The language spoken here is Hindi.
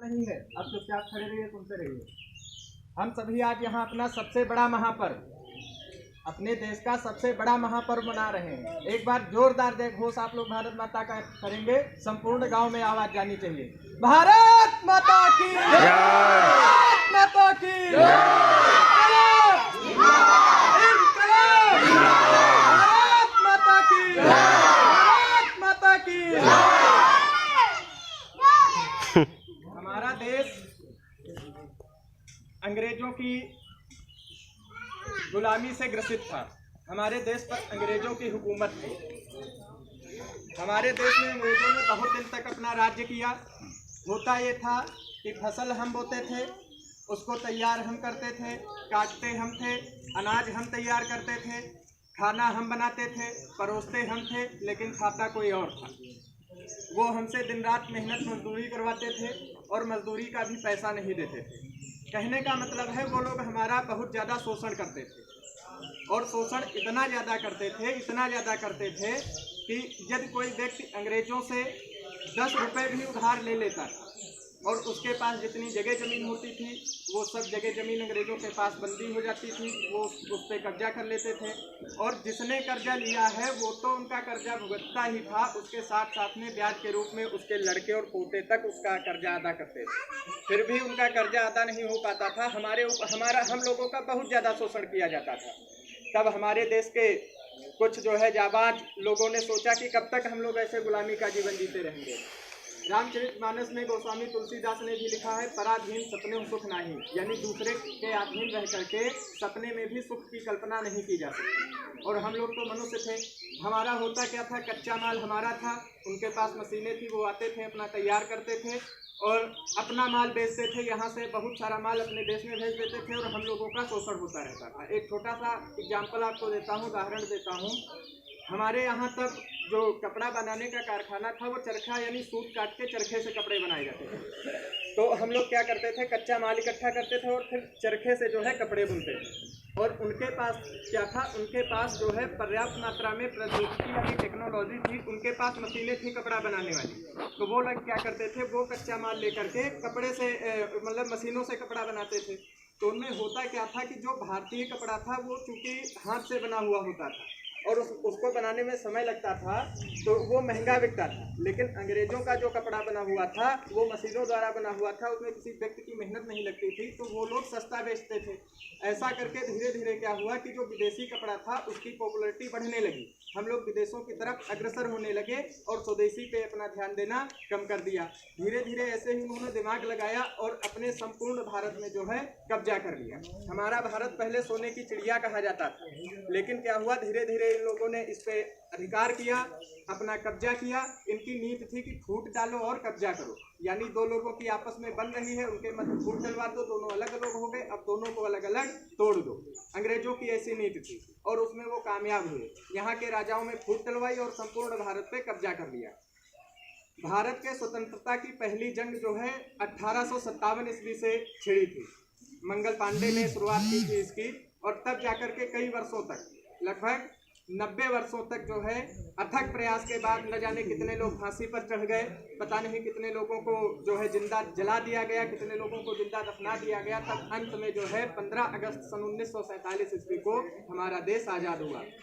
नहीं है, अब चुपचाप खड़े रहिए, सुनते रहिए। हम सभी आज यहाँ अपना सबसे बड़ा महापर्व, अपने देश का सबसे बड़ा महापर्व मना रहे हैं। एक बार जोरदार जय घोष आप लोग भारत माता का करेंगे, संपूर्ण गांव में आवाज जानी चाहिए। भारत माता की जय, भारत माता की जय, भारत माता की जय, भारत माता की जय। हमारा देश अंग्रेजों की गुलामी से ग्रसित था। हमारे देश पर अंग्रेजों की हुकूमत थी। हमारे देश में अंग्रेजों ने बहुत दिन तक अपना राज्य किया। होता ये था कि फसल हम बोते थे, उसको तैयार हम करते थे, काटते हम थे, अनाज हम तैयार करते थे, खाना हम बनाते थे, परोसते हम थे, लेकिन खाता कोई और था। वो हमसे दिन रात मेहनत मजदूरी करवाते थे और मजदूरी का भी पैसा नहीं देते थे। कहने का मतलब है वो लोग हमारा बहुत ज़्यादा शोषण करते थे, और शोषण इतना ज़्यादा करते थे कि यदि कोई व्यक्ति अंग्रेज़ों से 10 रुपये भी उधार ले लेता था और उसके पास जितनी जगह ज़मीन होती थी वो सब जगह ज़मीन अंग्रेज़ों के पास बंदी हो जाती थी। वो उस पर कब्जा कर लेते थे, और जिसने कर्जा लिया है वो तो उनका कर्जा भुगतता ही था, उसके साथ साथ में ब्याज के रूप में उसके लड़के और पोते तक उसका कर्जा अदा करते थे। फिर भी उनका कर्जा अदा नहीं हो पाता था। हम लोगों का बहुत ज़्यादा शोषण किया जाता था। तब हमारे देश के कुछ जो है जाबाज लोगों ने सोचा कि कब तक हम लोग ऐसे गुलामी का जीवन जीते रहेंगे। रामचरितमानस में गोस्वामी तुलसीदास ने भी लिखा है, पराधीन सपने सुख नहीं, यानी दूसरे के अधीन रह करके सपने में भी सुख की कल्पना नहीं की जा सकती। और हम लोग तो मनुष्य थे। हमारा होता क्या था, कच्चा माल हमारा था, उनके पास मशीनें थी, वो आते थे अपना तैयार करते थे और अपना माल बेचते थे। यहाँ से बहुत सारा माल अपने देश में भेज देते थे और हम लोगों का शोषण होता रहता था। एक छोटा सा एग्जाम्पल आपको देता हूँ, उदाहरण देता हूँ। हमारे यहाँ तक जो कपड़ा बनाने का कारखाना था वो चरखा यानी सूत काट के चरखे से कपड़े बनाए जाते थे। तो हम लोग क्या करते थे, कच्चा माल इकट्ठा करते थे और फिर चरखे से जो है कपड़े बुनते थे। और उनके पास क्या था, उनके पास जो है पर्याप्त मात्रा में प्रौद्योगिकी यानी टेक्नोलॉजी थी, उनके पास मशीनें थी कपड़ा बनाने वाली। तो वो लोग क्या करते थे, वो कच्चा माल लेकर के कपड़े से मतलब मशीनों से कपड़ा बनाते थे। तो उनमें होता क्या था कि जो भारतीय कपड़ा था वो चूँकि हाथ से बना हुआ होता था और उसको बनाने में समय लगता था, तो वो महंगा बिकता था। लेकिन अंग्रेज़ों का जो कपड़ा बना हुआ था वो मशीनों द्वारा बना हुआ था, उसमें किसी व्यक्ति की मेहनत नहीं लगती थी, तो वो लोग सस्ता बेचते थे। ऐसा करके धीरे धीरे क्या हुआ कि जो विदेशी कपड़ा था उसकी पॉपुलैरिटी बढ़ने लगी। हम लोग विदेशों की तरफ अग्रसर होने लगे और स्वदेशी पे अपना ध्यान देना कम कर दिया। धीरे धीरे ऐसे ही उन्होंने दिमाग लगाया और अपने संपूर्ण भारत में जो है कब्जा कर लिया। हमारा भारत पहले सोने की चिड़िया कहा जाता था, लेकिन क्या हुआ, धीरे धीरे इन लोगों ने इस पे अधिकार किया, अपना कब्जा किया। इनकी नीति थी कि फूट डालो और कब्जा करो, यानी दो लोगों की आपस में बन रही है, उनके मध्य फूट डलवा दो, दोनों अलग अलग हो गए, अब दोनों को अलग अलग तोड़ दो। अंग्रेजों की ऐसी नीति थी और उसमें वो कामयाब हुए। यहाँ के राजाओं में फूट डलवाई और संपूर्ण भारत पे कब्जा कर लिया। भारत के स्वतंत्रता की पहली जंग जो है 1857 ईस्वी से छिड़ी थी। मंगल पांडे ने शुरुआत की थी इसकी, और तब जाकर के कई वर्षों तक, लगभग 90 वर्षों तक जो है अथक प्रयास के बाद न जाने कितने लोग फांसी पर चढ़ गए, पता नहीं कितने लोगों को जो है जिंदा जला दिया गया, कितने लोगों को जिंदा दफना दिया गया। तब अंत में जो है 15 अगस्त सन 1947 ईस्वी को हमारा देश आज़ाद हुआ।